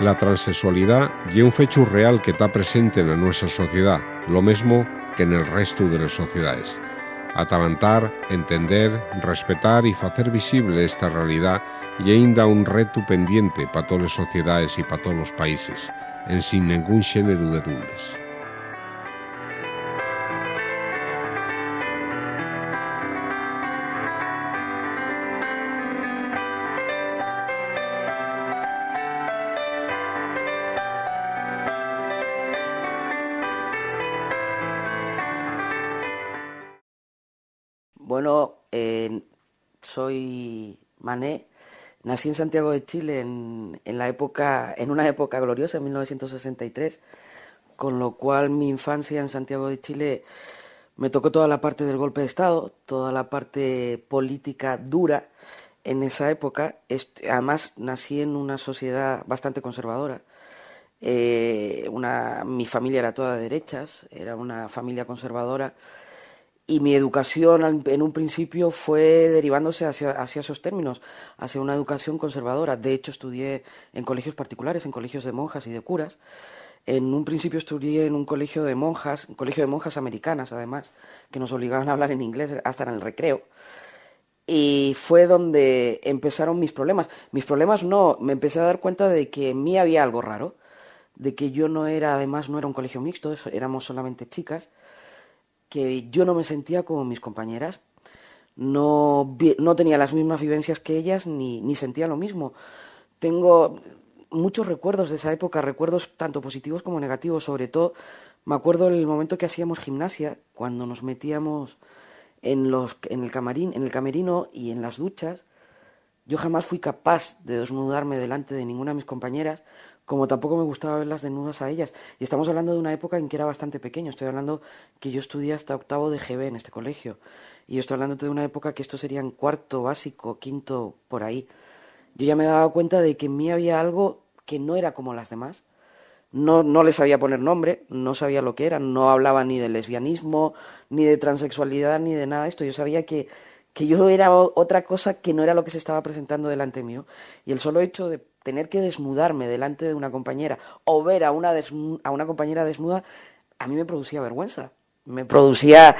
La transexualidad é un fecho real que está presente na nosa sociedade, lo mesmo que en el resto de las sociedades. Atalantar, entender, respetar e facer visible esta realidad é ainda un reto pendiente para todas as sociedades e para todos os países, en sin ningún xénero de dúbidas. Bueno, soy Mané, nací en Santiago de Chile en una época gloriosa, en 1963, con lo cual mi infancia en Santiago de Chile me tocó toda la parte del golpe de Estado, toda la parte política dura en esa época. Además, nací en una sociedad bastante conservadora. Mi familia era toda de derechas, era una familia conservadora. Y mi educación en un principio fue derivándose hacia esos términos, hacia una educación conservadora. De hecho, estudié en colegios particulares, en colegios de monjas y de curas. En un principio estudié en un colegio de monjas americanas, además, que nos obligaban a hablar en inglés hasta en el recreo. Y fue donde empezaron mis problemas. Mis problemas no, me empecé a dar cuenta de que en mí había algo raro, de que yo no era, además no era un colegio mixto, éramos solamente chicas, que yo no me sentía como mis compañeras, no tenía las mismas vivencias que ellas, ni sentía lo mismo. Tengo muchos recuerdos de esa época, recuerdos tanto positivos como negativos. Sobre todo me acuerdo del momento que hacíamos gimnasia, cuando nos metíamos en el camerino y en las duchas. Yo jamás fui capaz de desnudarme delante de ninguna de mis compañeras, como tampoco me gustaba verlas desnudas a ellas. Y estamos hablando de una época en que era bastante pequeño. Estoy hablando que yo estudié hasta octavo de GB en este colegio. Y yo estoy hablando de una época que esto sería en cuarto básico, quinto, por ahí. Yo ya me daba cuenta de que en mí había algo que no era como las demás. No les sabía poner nombre, no sabía lo que era, no hablaba ni de lesbianismo, ni de transexualidad, ni de nada de esto. Yo sabía que yo era otra cosa que no era lo que se estaba presentando delante mío. Y el solo hecho de tener que desnudarme delante de una compañera o ver a una compañera desnuda, a mí me producía vergüenza, me producía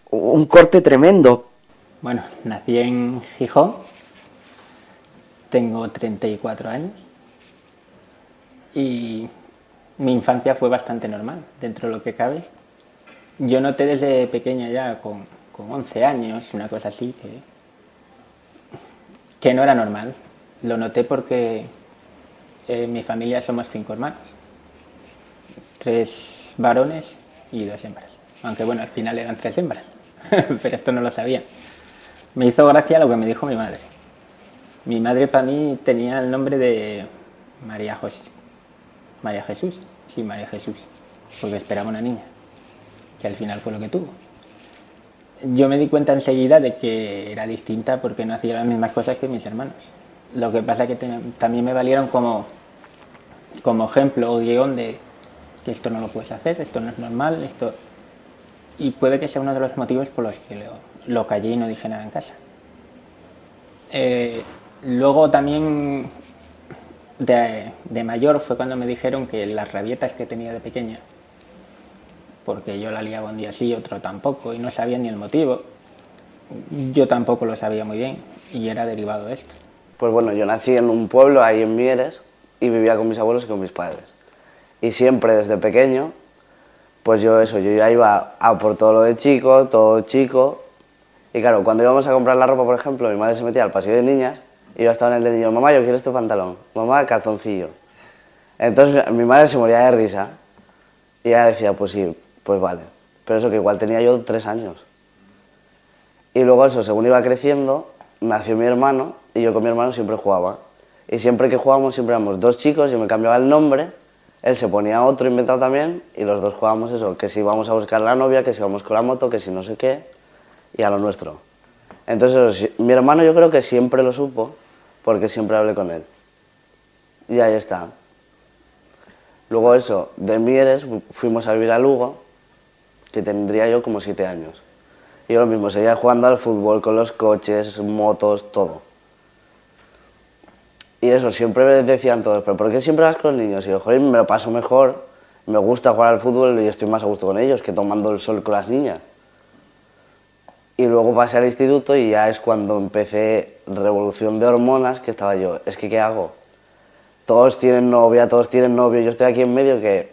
un corte tremendo. Bueno, nací en Gijón, tengo 34 años y mi infancia fue bastante normal, dentro de lo que cabe. Yo noté desde pequeña ya, con 11 años, una cosa así, que no era normal. Lo noté porque en mi familia somos 5 hermanos, 3 varones y 2 hembras. Aunque bueno, al final eran 3 hembras, pero esto no lo sabía. Me hizo gracia lo que me dijo mi madre. Mi madre para mí tenía el nombre de María Jesús, porque esperaba una niña, que al final fue lo que tuvo. Yo me di cuenta enseguida de que era distinta porque no hacía las mismas cosas que mis hermanos. Lo que pasa es que también me valieron como ejemplo o guión de que esto no lo puedes hacer, esto no es normal, esto... Y puede que sea uno de los motivos por los que lo callé y no dije nada en casa. Luego también de mayor fue cuando me dijeron que las rabietas que tenía de pequeña, porque yo la liaba un día sí, otro tampoco, y no sabía ni el motivo. Yo tampoco lo sabía muy bien, y era derivado de esto. Pues bueno, yo nací en un pueblo, ahí en Mieres, y vivía con mis abuelos y con mis padres. Y siempre desde pequeño, pues yo ya iba a por todo lo de chico, todo chico. Y claro, cuando íbamos a comprar la ropa, por ejemplo, mi madre se metía al pasillo de niñas, y yo estaba en el de niños: mamá, yo quiero este pantalón, mamá, calzoncillo. Entonces mi madre se moría de risa, y ella decía: pues sí, pues vale. Pero eso, que igual tenía yo 3 años. Y luego eso, según iba creciendo, nació mi hermano, y yo con mi hermano siempre jugaba. Y siempre que jugábamos, siempre éramos 2 chicos, yo me cambiaba el nombre, él se ponía otro inventado también, y los dos jugábamos eso, que si íbamos a buscar a la novia, que si íbamos con la moto, que si no sé qué, y a lo nuestro. Entonces eso, mi hermano yo creo que siempre lo supo, porque siempre hablé con él. Y ahí está. Luego eso, de Mieres fuimos a vivir a Lugo, que tendría yo como 7 años. Y yo lo mismo, seguía jugando al fútbol, con los coches, motos, todo. Y eso, siempre me decían todos, ¿pero por qué siempre vas con niños? Y yo, joder, me lo paso mejor, me gusta jugar al fútbol y estoy más a gusto con ellos que tomando el sol con las niñas. Y luego pasé al instituto y ya es cuando empecé revolución de hormonas, que estaba yo, es que ¿qué hago? Todos tienen novia, todos tienen novio, yo estoy aquí en medio que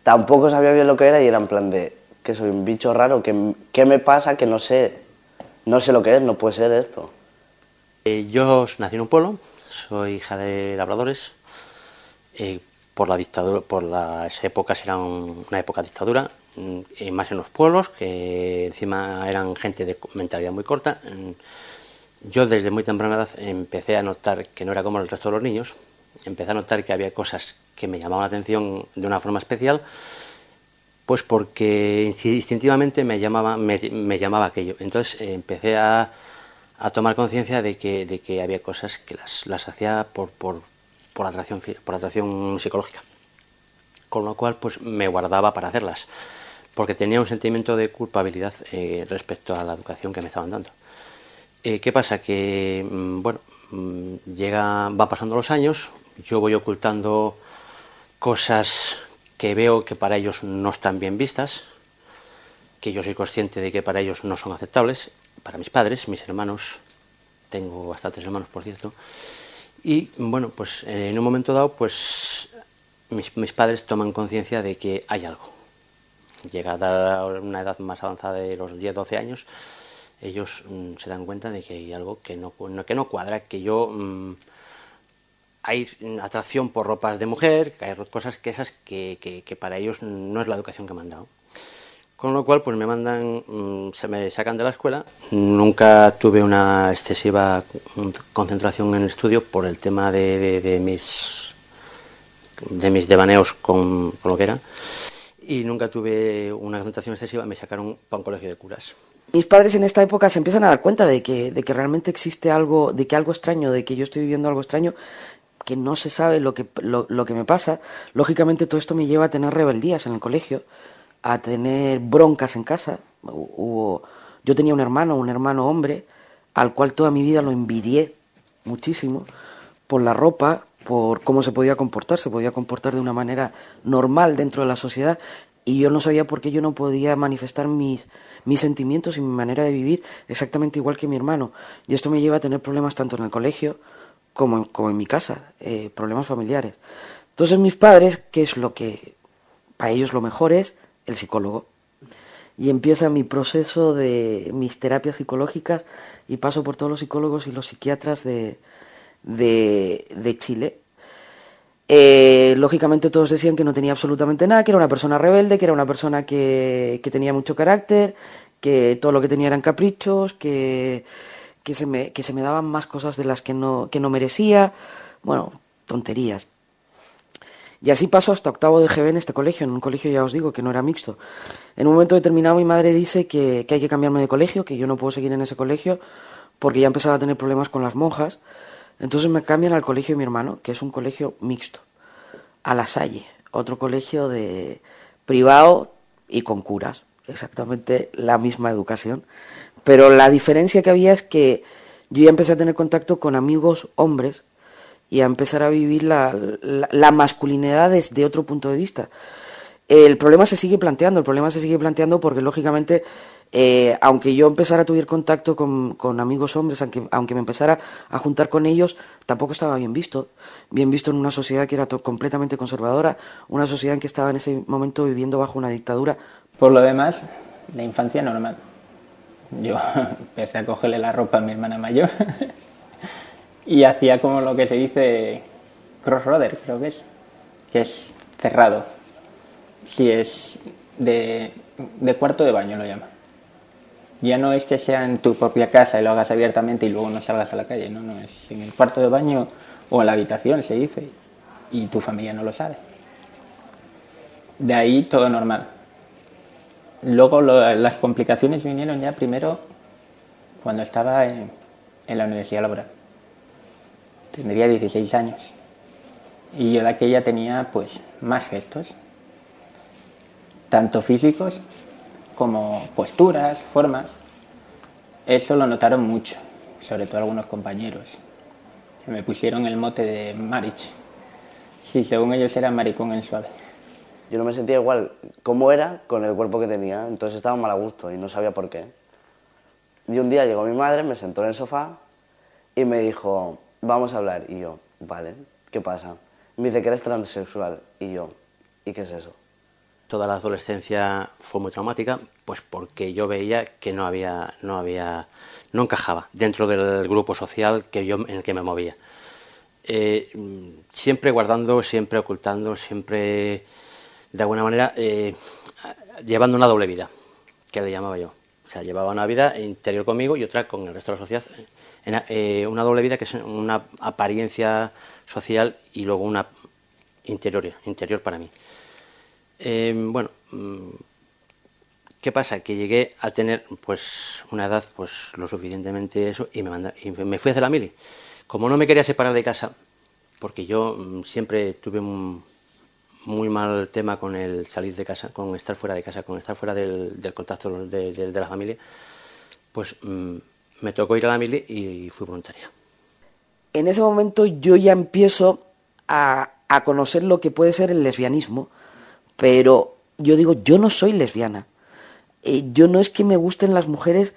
tampoco sabía bien lo que era y era en plan de que soy un bicho raro, que ¿qué me pasa? Que no sé lo que es, no puede ser esto. Yo nací en un pueblo, soy hija de labradores. Por la dictadura, por las épocas era una época de dictadura, más en los pueblos, que encima eran gente de mentalidad muy corta. Yo desde muy temprana edad empecé a notar que no era como el resto de los niños, empecé a notar que había cosas que me llamaban la atención de una forma especial, pues porque instintivamente me llamaba aquello. Entonces empecé a tomar conciencia de que había cosas que las hacía por atracción psicológica, con lo cual pues me guardaba para hacerlas, porque tenía un sentimiento de culpabilidad respecto a la educación que me estaban dando. ¿Qué pasa? Que van pasando los años, yo voy ocultando cosas que veo que para ellos no están bien vistas, que yo soy consciente de que para ellos no son aceptables, para mis padres, mis hermanos, tengo bastantes hermanos por cierto, y bueno, pues en un momento dado, pues mis padres toman conciencia de que hay algo. Llegada a una edad más avanzada de los 10-12 años, ellos se dan cuenta de que hay algo que no cuadra, que hay atracción por ropas de mujer, que hay cosas que para ellos no es la educación que me han dado. Con lo cual, pues se me sacan de la escuela. Nunca tuve una excesiva concentración en el estudio por el tema de mis devaneos con lo que era. Y nunca tuve una concentración excesiva, me sacaron para un colegio de curas. Mis padres en esta época se empiezan a dar cuenta de que realmente existe algo, de que algo extraño, de que yo estoy viviendo algo extraño, que no se sabe lo que me pasa. Lógicamente todo esto me lleva a tener rebeldías en el colegio, a tener broncas en casa. Yo tenía un hermano hombre, al cual toda mi vida lo envidié muchísimo, por la ropa, por cómo se podía comportar de una manera normal dentro de la sociedad, y yo no sabía por qué yo no podía manifestar mis sentimientos y mi manera de vivir exactamente igual que mi hermano. Y esto me lleva a tener problemas tanto en el colegio como en mi casa, problemas familiares. Entonces mis padres, ¿qué es lo que para ellos lo mejor es? El psicólogo. Y empieza mi proceso de mis terapias psicológicas y paso por todos los psicólogos y los psiquiatras de Chile. Lógicamente todos decían que no tenía absolutamente nada, que era una persona rebelde, que era una persona que tenía mucho carácter, que todo lo que tenía eran caprichos, que se me daban más cosas de las que no merecía. Bueno, tonterías. Y así pasó hasta octavo de GB en este colegio, en un colegio, ya os digo, que no era mixto. En un momento determinado mi madre dice que hay que cambiarme de colegio, que yo no puedo seguir en ese colegio porque ya empezaba a tener problemas con las monjas. Entonces me cambian al colegio de mi hermano, que es un colegio mixto, a La Salle, otro colegio privado y con curas, exactamente la misma educación. Pero la diferencia que había es que yo ya empecé a tener contacto con amigos hombres y a empezar a vivir la masculinidad desde otro punto de vista. El problema se sigue planteando porque lógicamente, aunque yo empezara a tener contacto con amigos hombres, aunque me empezara a juntar con ellos, tampoco estaba bien visto en una sociedad que era completamente conservadora, una sociedad en que estaba en ese momento viviendo bajo una dictadura. Por lo demás, la infancia normal. Yo empecé a cogerle la ropa a mi hermana mayor y hacía como lo que se dice crossroader, creo que es cerrado. Si es de cuarto de baño, lo llama. Ya no es que sea en tu propia casa y lo hagas abiertamente y luego no salgas a la calle, no, es en el cuarto de baño o en la habitación, se dice, y tu familia no lo sabe. De ahí todo normal. Luego las complicaciones vinieron ya primero cuando estaba en la universidad laboral. Tendría 16 años. Y yo de aquella tenía pues más gestos, tanto físicos como posturas, formas. Eso lo notaron mucho, sobre todo algunos compañeros. Me pusieron el mote de Marich. Sí, según ellos era maricón el suave. Yo no me sentía igual como era con el cuerpo que tenía, entonces estaba mal a gusto y no sabía por qué. Y un día llegó mi madre, me sentó en el sofá y me dijo, vamos a hablar. Y yo, vale, ¿qué pasa? Me dice que eres transexual. Y yo, ¿y qué es eso? Toda la adolescencia fue muy traumática, pues porque yo veía que no encajaba dentro del grupo social en el que me movía. Siempre guardando, siempre ocultando, siempre de alguna manera llevando una doble vida, que le llamaba yo. O sea, llevaba una vida interior conmigo y otra con el resto de la sociedad. Una doble vida que es una apariencia social y luego una interior para mí. Bueno, ¿qué pasa? Que llegué a tener pues una edad pues lo suficientemente eso y me fui a hacer la mili. Como no me quería separar de casa, porque yo siempre tuve un muy mal tema con el salir de casa, con estar fuera de casa, con estar fuera del contacto de la familia, pues me tocó ir a la mili y fui voluntaria. En ese momento yo ya empiezo a conocer lo que puede ser el lesbianismo, pero yo digo, yo no soy lesbiana. Yo no es que me gusten las mujeres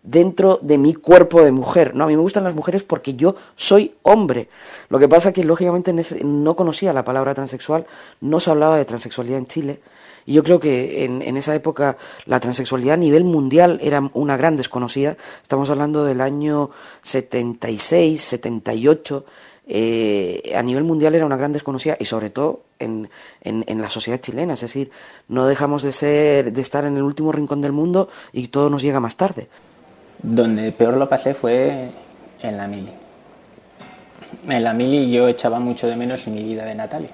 dentro de mi cuerpo de mujer, no, a mí me gustan las mujeres porque yo soy hombre. Lo que pasa es que lógicamente no conocía la palabra transexual, no se hablaba de transexualidad en Chile, y yo creo que en esa época la transexualidad a nivel mundial era una gran desconocida. Estamos hablando del año 76, 78, a nivel mundial era una gran desconocida, y sobre todo en la sociedad chilena, es decir, no dejamos de estar en el último rincón del mundo y todo nos llega más tarde. Donde peor lo pasé fue en la mili. En la mili yo echaba mucho de menos mi vida de Natalia.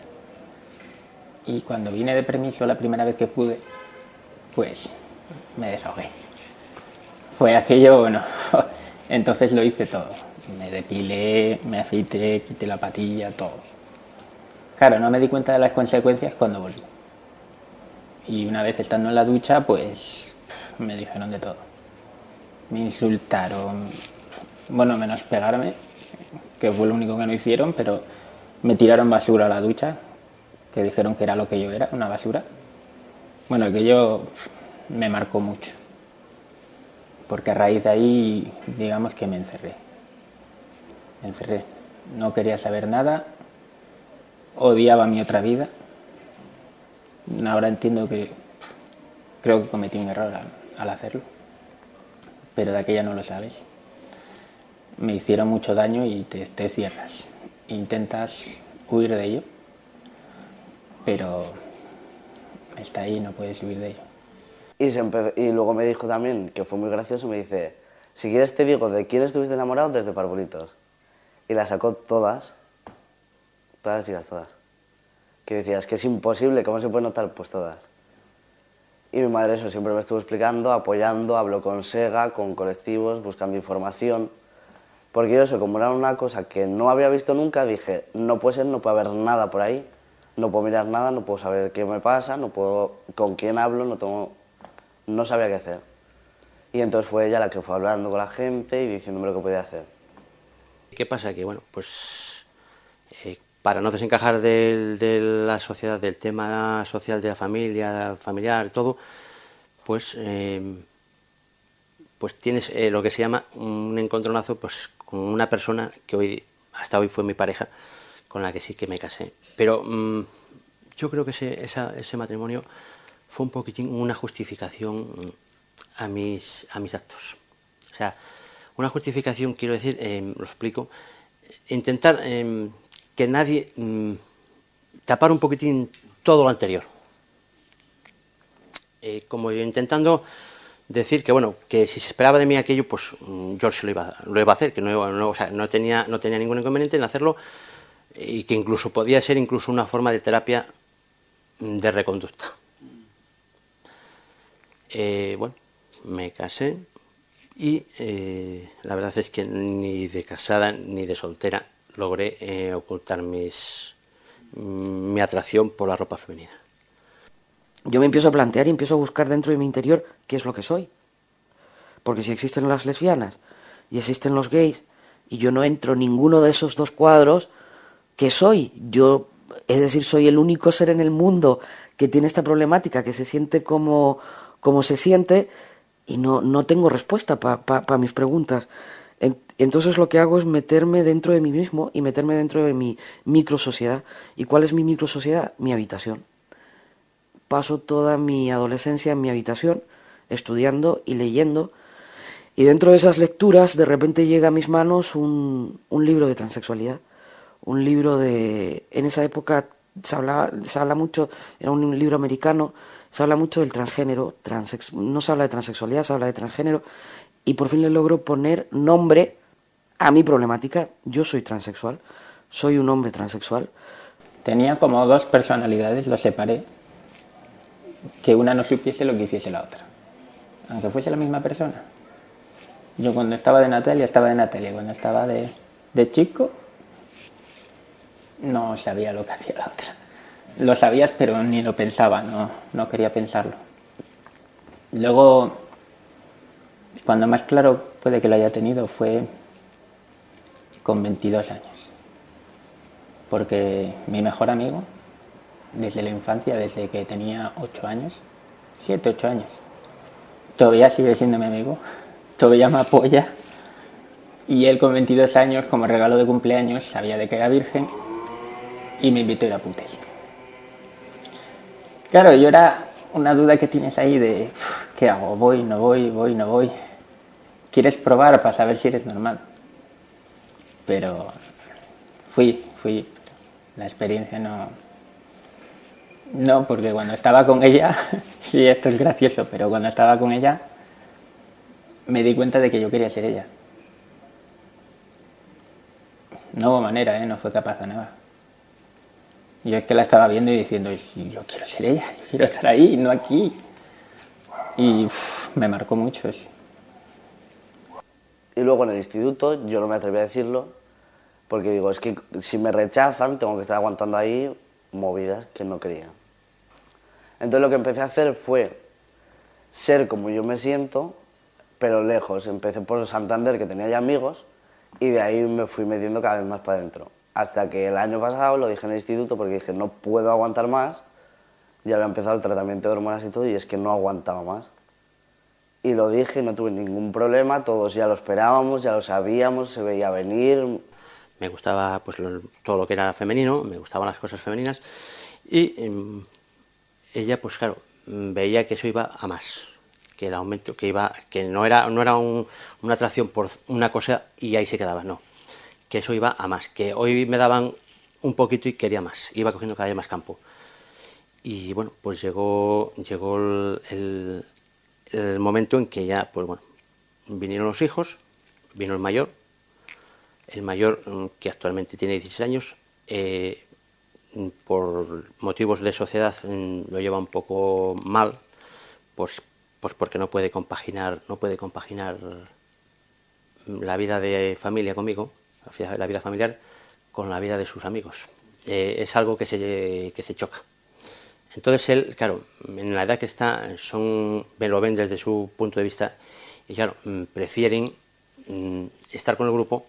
Y cuando vine de permiso la primera vez que pude, pues me desahogué. Fue aquello, bueno, entonces lo hice todo. Me depilé, me afeité, quité la patilla, todo. Claro, no me di cuenta de las consecuencias cuando volví. Y una vez estando en la ducha, pues me dijeron de todo. Me insultaron, bueno, menos pegarme, que fue lo único que no hicieron, pero me tiraron basura a la ducha, que dijeron que era lo que yo era, una basura. Bueno, aquello me marcó mucho, porque a raíz de ahí, digamos que me encerré. No quería saber nada, odiaba mi otra vida. Ahora entiendo que creo que cometí un error al hacerlo, pero de aquella no lo sabes. Me hicieron mucho daño y te cierras. Intentas huir de ello, pero está ahí y no puedes huir de ello. Y luego me dijo también, que fue muy gracioso, me dice, si quieres te digo de quién estuviste enamorado desde Parbolitos. Y la sacó todas las chicas, todas. Que decía, es que es imposible, ¿cómo se puede notar? Pues todas. Y mi madre eso siempre me estuvo explicando, apoyando, habló con SEGA, con colectivos, buscando información. Porque yo eso, como era una cosa que no había visto nunca, dije, no puede ser, no puede haber nada por ahí, no puedo mirar nada, no puedo saber qué me pasa, no puedo con quién hablo, no sabía qué hacer. Y entonces fue ella la que fue hablando con la gente y diciéndome lo que podía hacer. ¿Qué pasa? Que bueno, pues para no desencajar de la sociedad, del tema social de la familia, familiar, todo, pues tienes lo que se llama un encontronazo pues con una persona que hasta hoy fue mi pareja, con la que sí que me casé. Pero yo creo que ese matrimonio fue un poquitín una justificación a mis actos. O sea, una justificación, quiero decir, lo explico, intentar que nadie tapar un poquitín todo lo anterior. Como yo intentando decir que bueno, que si se esperaba de mí aquello, pues yo se lo iba a hacer, que o sea, no tenía ningún inconveniente en hacerlo, y que incluso podía ser incluso una forma de terapia de reconducta. Bueno, me casé y la verdad es que ni de casada ni de soltera logré ocultar mi atracción por la ropa femenina. Yo me empiezo a plantear y empiezo a buscar dentro de mi interior qué es lo que soy. Porque si existen las lesbianas y existen los gays y yo no entro en ninguno de esos dos cuadros. ¿Qué soy? Yo, es decir, soy el único ser en el mundo que tiene esta problemática, que se siente como se siente, y no tengo respuesta para mis preguntas. Entonces lo que hago es meterme dentro de mí mismo y meterme dentro de mi microsociedad. ¿Y cuál es mi microsociedad? Mi habitación. Paso toda mi adolescencia en mi habitación, estudiando y leyendo, y dentro de esas lecturas de repente llega a mis manos un libro de transexualidad, un libro de... En esa época se habla mucho, era un libro americano, se habla mucho del transgénero, no se habla de transexualidad, se habla de transgénero, y por fin le logro poner nombre a mi problemática. Yo soy transexual, soy un hombre transexual. Tenía como dos personalidades, lo separé, que una no supiese lo que hiciese la otra, aunque fuese la misma persona. Yo cuando estaba de Natalia, cuando estaba de chico, no sabía lo que hacía la otra. Lo sabías, pero ni lo pensaba, no quería pensarlo. Luego, cuando más claro puede que lo haya tenido fue con 22 años. Porque mi mejor amigo, desde la infancia, desde que tenía 8 años, 7, 8 años, todavía sigue siendo mi amigo, todavía me apoya, y él con 22 años, como regalo de cumpleaños, sabía de que era virgen y me invitó a ir a Putes. Claro, yo era una duda que tienes ahí de ¿qué hago? ¿Voy, no voy, voy, no voy? ¿Quieres probar para saber si eres normal? Pero fui. La experiencia no, porque cuando estaba con ella, sí, esto es gracioso, pero cuando estaba con ella me di cuenta de que yo quería ser ella. No hubo manera, no fue capaz de nada. Yo es que la estaba viendo y diciendo, yo quiero ser ella, yo quiero estar ahí, no aquí. Y me marcó mucho eso. Y luego en el instituto yo no me atreví a decirlo, porque digo, es que si me rechazan tengo que estar aguantando ahí movidas que no quería. Entonces lo que empecé a hacer fue ser como yo me siento, pero lejos. Empecé por Santander, que tenía ya amigos, y de ahí me fui metiendo cada vez más para adentro. Hasta que el año pasado lo dije en el instituto porque dije, no puedo aguantar más. Ya había empezado el tratamiento de hormonas y todo, y es que no aguantaba más. Y lo dije y no tuve ningún problema, todos ya lo esperábamos, ya lo sabíamos, se veía venir. Me gustaba pues todo lo que era femenino, me gustaban las cosas femeninas, y ella pues claro, veía que eso iba a más, que el aumento, que no era una atracción por una cosa y ahí se quedaba, no, que eso iba a más, que hoy me daban un poquito y quería más, iba cogiendo cada vez más campo. Y bueno, pues llegó el momento en que ya, pues bueno, vinieron los hijos, vino el mayor, que actualmente tiene 16 años, por motivos de sociedad lo lleva un poco mal, pues porque no puede compaginar la vida de familia conmigo, la vida familiar, con la vida de sus amigos. Es algo que se choca. Entonces él, claro, en la edad que está, lo ven desde su punto de vista y claro, prefieren estar con el grupo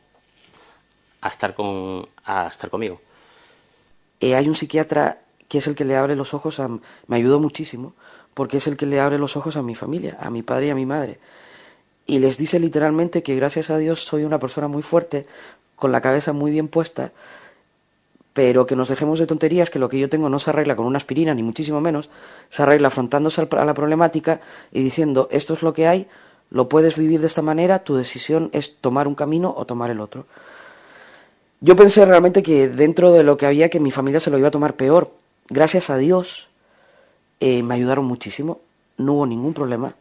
a estar conmigo. Hay un psiquiatra que es el que le abre los ojos me ayudó muchísimo, porque es el que le abre los ojos a mi familia, a mi padre y a mi madre. Y les dice literalmente que gracias a Dios soy una persona muy fuerte, con la cabeza muy bien puesta, pero que nos dejemos de tonterías, que lo que yo tengo no se arregla con una aspirina, ni muchísimo menos, se arregla afrontándose a la problemática y diciendo, esto es lo que hay, lo puedes vivir de esta manera, tu decisión es tomar un camino o tomar el otro. Yo pensé realmente que dentro de lo que había, que mi familia se lo iba a tomar peor. Gracias a Dios me ayudaron muchísimo, no hubo ningún problema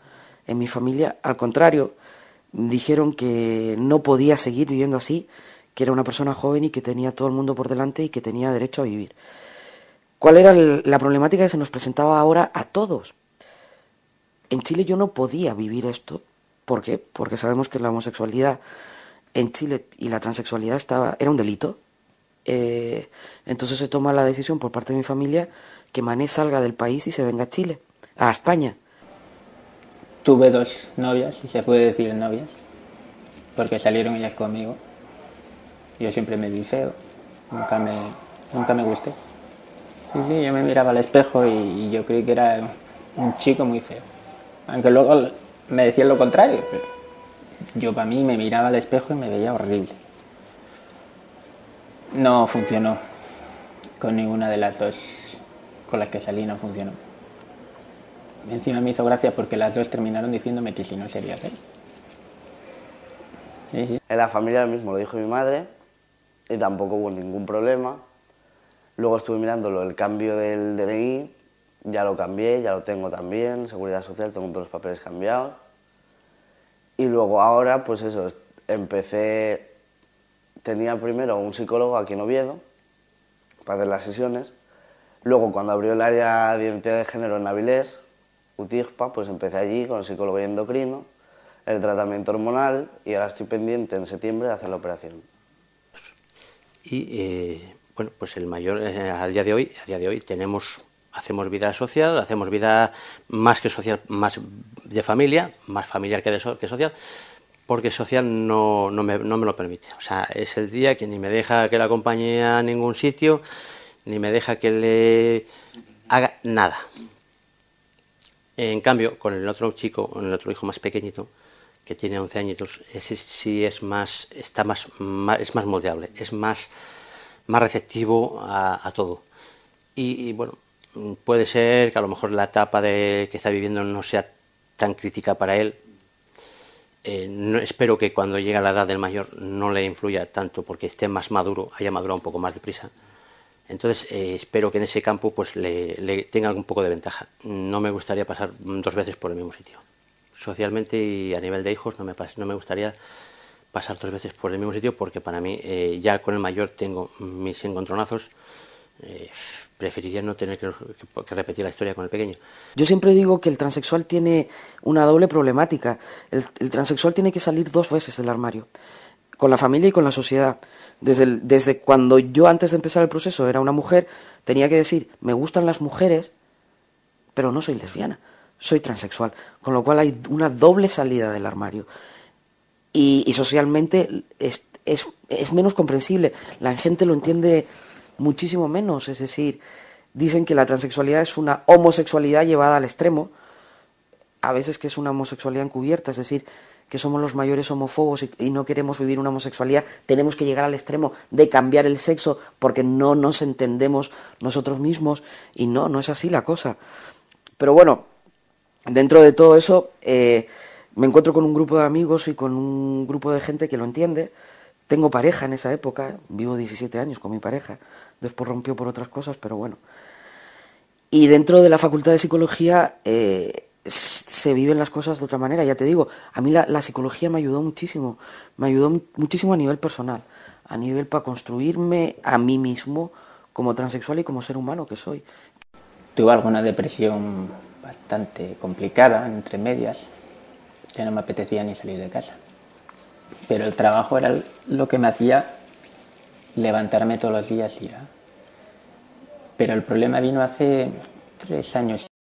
en mi familia, al contrario, dijeron que no podía seguir viviendo así, que era una persona joven y que tenía todo el mundo por delante y que tenía derecho a vivir. ¿Cuál era la problemática que se nos presentaba ahora a todos? En Chile yo no podía vivir esto. ¿Por qué? Porque sabemos que la homosexualidad en Chile y la transexualidad era un delito. Entonces se toma la decisión por parte de mi familia que Mané salga del país y se venga a Chile, a España. Tuve 2 novias, si se puede decir novias, porque salieron ellas conmigo. Yo siempre me vi feo, nunca me gusté. Sí, yo me miraba al espejo y yo creí que era un chico muy feo. Aunque luego me decían lo contrario, pero yo para mí me miraba al espejo y me veía horrible. No funcionó. Con ninguna de las dos con las que salí no funcionó. Encima me hizo gracia porque las dos terminaron diciéndome que si no sería feo. Sí. En la familia lo mismo, lo dijo mi madre y tampoco hubo ningún problema. Luego estuve mirándolo, el cambio del DNI, ya lo cambié, ya lo tengo también, Seguridad Social, tengo todos los papeles cambiados. Y luego ahora, pues eso, tenía primero un psicólogo aquí en Oviedo para hacer las sesiones. Luego, cuando abrió el área de identidad de género en Avilés, UTIGPA, pues empecé allí con el psicólogo y endocrino, el tratamiento hormonal, y ahora estoy pendiente en septiembre de hacer la operación. Y bueno, pues el mayor, a día de hoy hacemos vida social, hacemos vida más que social, más de familia, más familiar que social, porque social no me lo permite. O sea, es el día que ni me deja que la acompañe a ningún sitio, ni me deja que le haga nada. En cambio, con el otro chico, con el otro hijo más pequeñito, que tiene 11 añitos, ese sí es más moldeable, es más receptivo a todo. Y bueno, puede ser que a lo mejor la etapa que está viviendo no sea tan crítica para él. Espero que cuando llegue a la edad del mayor no le influya tanto porque esté más maduro, haya madurado un poco más deprisa. Entonces espero que en ese campo pues le tenga un poco de ventaja. No me gustaría pasar 2 veces por el mismo sitio. Socialmente y a nivel de hijos no me gustaría pasar 2 veces por el mismo sitio porque para mí ya con el mayor tengo mis encontronazos. Preferiría no tener que repetir la historia con el pequeño. Yo siempre digo que el transexual tiene una doble problemática. El transexual tiene que salir 2 veces del armario, con la familia y con la sociedad. Desde cuando yo, antes de empezar el proceso, era una mujer, tenía que decir, me gustan las mujeres, pero no soy lesbiana, soy transexual. Con lo cual hay una doble salida del armario. Y socialmente es menos comprensible. La gente lo entiende muchísimo menos, es decir, dicen que la transexualidad es una homosexualidad llevada al extremo, a veces que es una homosexualidad encubierta, es decir, que somos los mayores homófobos y no queremos vivir una homosexualidad, tenemos que llegar al extremo de cambiar el sexo porque no nos entendemos nosotros mismos, y no es así la cosa. Pero bueno, dentro de todo eso, me encuentro con un grupo de amigos y con un grupo de gente que lo entiende. Tengo pareja en esa época, vivo 17 años con mi pareja, después rompió por otras cosas, pero bueno. Y dentro de la Facultad de Psicología se viven las cosas de otra manera, ya te digo. A mí la psicología me ayudó muchísimo a nivel personal, a nivel para construirme a mí mismo como transexual y como ser humano que soy. Tuve alguna depresión bastante complicada, entre medias, que no me apetecía ni salir de casa. Pero el trabajo era lo que me hacía levantarme todos los días y ir. Pero el problema vino hace 3 años.